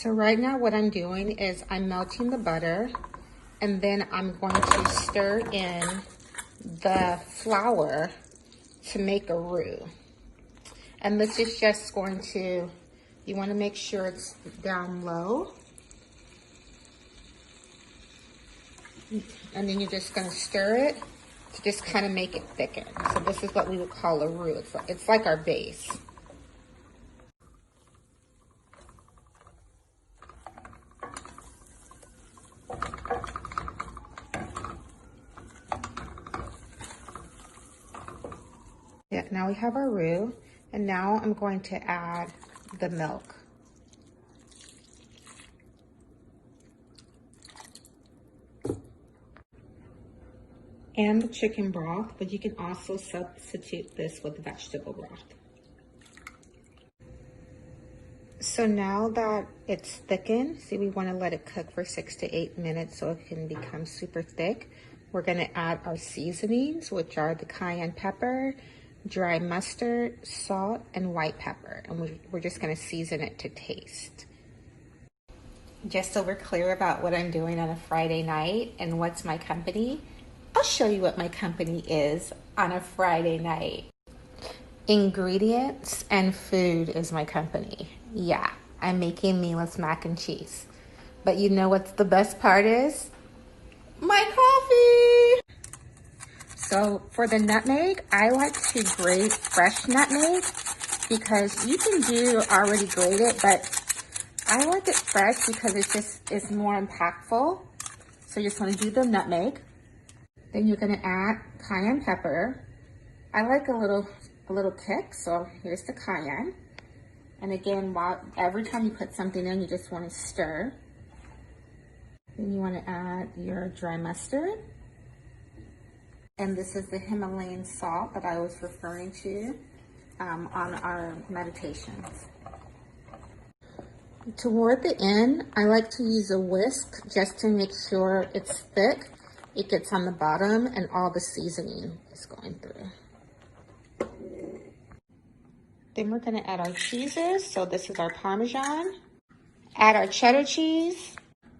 So right now what I'm doing is I'm melting the butter, and then I'm going to stir in the flour to make a roux. And this is just going to, you want to make sure it's down low. And then you're just going to stir it to just kind of make it thicken. So this is what we would call a roux. It's like our base. Yeah, now we have our roux, and now I'm going to add the milk. And the chicken broth, but you can also substitute this with vegetable broth. So now that it's thickened, see, we want to let it cook for 6 to 8 minutes so it can become super thick. We're going to add our seasonings, which are the cayenne pepper, dry mustard, salt, and white pepper. And we're just going to season it to taste. Just so we're clear about what I'm doing on a Friday night and what's my company, I'll show you what my company is on a Friday night. Ingredients and food is my company. Yeah, I'm making Mela's mac and cheese. But you know what's the best part is? My coffee! So for the nutmeg, I like to grate fresh nutmeg because you can do already grated, but I like it fresh because it's more impactful. So you just want to do the nutmeg. Then you're going to add cayenne pepper. I like a little kick, so here's the cayenne. And again, every time you put something in, you just want to stir. Then you want to add your dry mustard. And this is the Himalayan salt that I was referring to on our meditations. Toward the end, I like to use a whisk just to make sure it's thick. It gets on the bottom and all the seasoning is going through. Then we're going to add our cheeses. So this is our Parmesan. Add our cheddar cheese.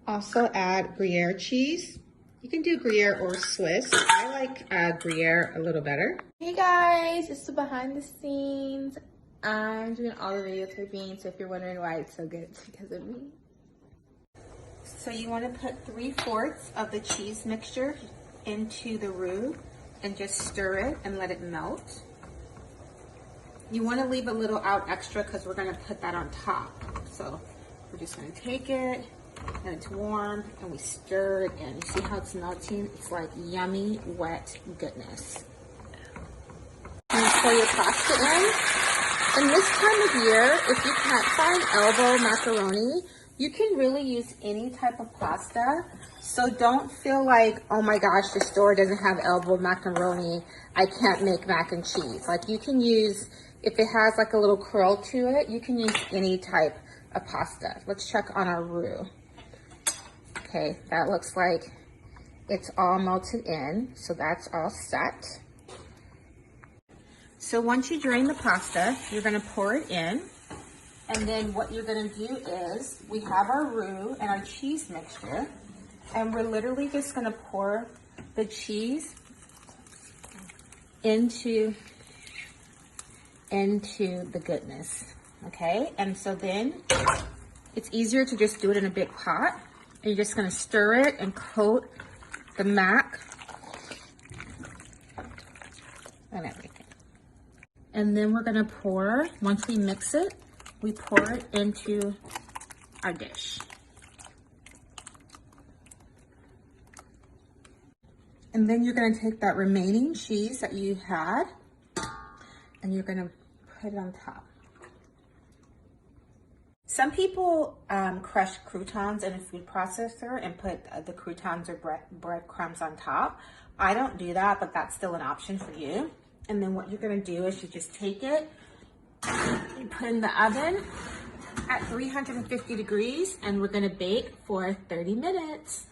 Also add Gruyere cheese. You can do Gruyere or Swiss. I like Gruyere a little better. Hey guys, it's the behind the scenes. I'm doing all the videotaping, so if you're wondering why it's so good, it's because of me. So you want to put 3/4 of the cheese mixture into the roux and just stir it and let it melt. You want to leave a little out extra because we're going to put that on top. So we're just going to take it, and it's warm, and we stir it in. You see how it's melting? It's like yummy, wet goodness. And you pour your pasta in. And this time of year, if you can't find elbow macaroni, you can really use any type of pasta. So don't feel like, oh my gosh, the store doesn't have elbow macaroni, I can't make mac and cheese. Like you can use, if it has like a little curl to it, you can use any type of pasta. Let's check on our roux. Okay, that looks like it's all melted in, so that's all set. So once you drain the pasta, you're gonna pour it in, and then what you're gonna do is, we have our roux and our cheese mixture, and we're literally just gonna pour the cheese into the goodness, okay? And so then, it's easier to just do it in a big pot. And you're just gonna stir it and coat the mac and everything. And then we're gonna pour, once we mix it, we pour it into our dish. And then you're gonna take that remaining cheese that you had and you're gonna put it on top. Some people crush croutons in a food processor and put the croutons or breadcrumbs on top. I don't do that, but that's still an option for you. And then what you're gonna do is you just take it, you put in the oven at 350 degrees, and we're gonna bake for 30 minutes.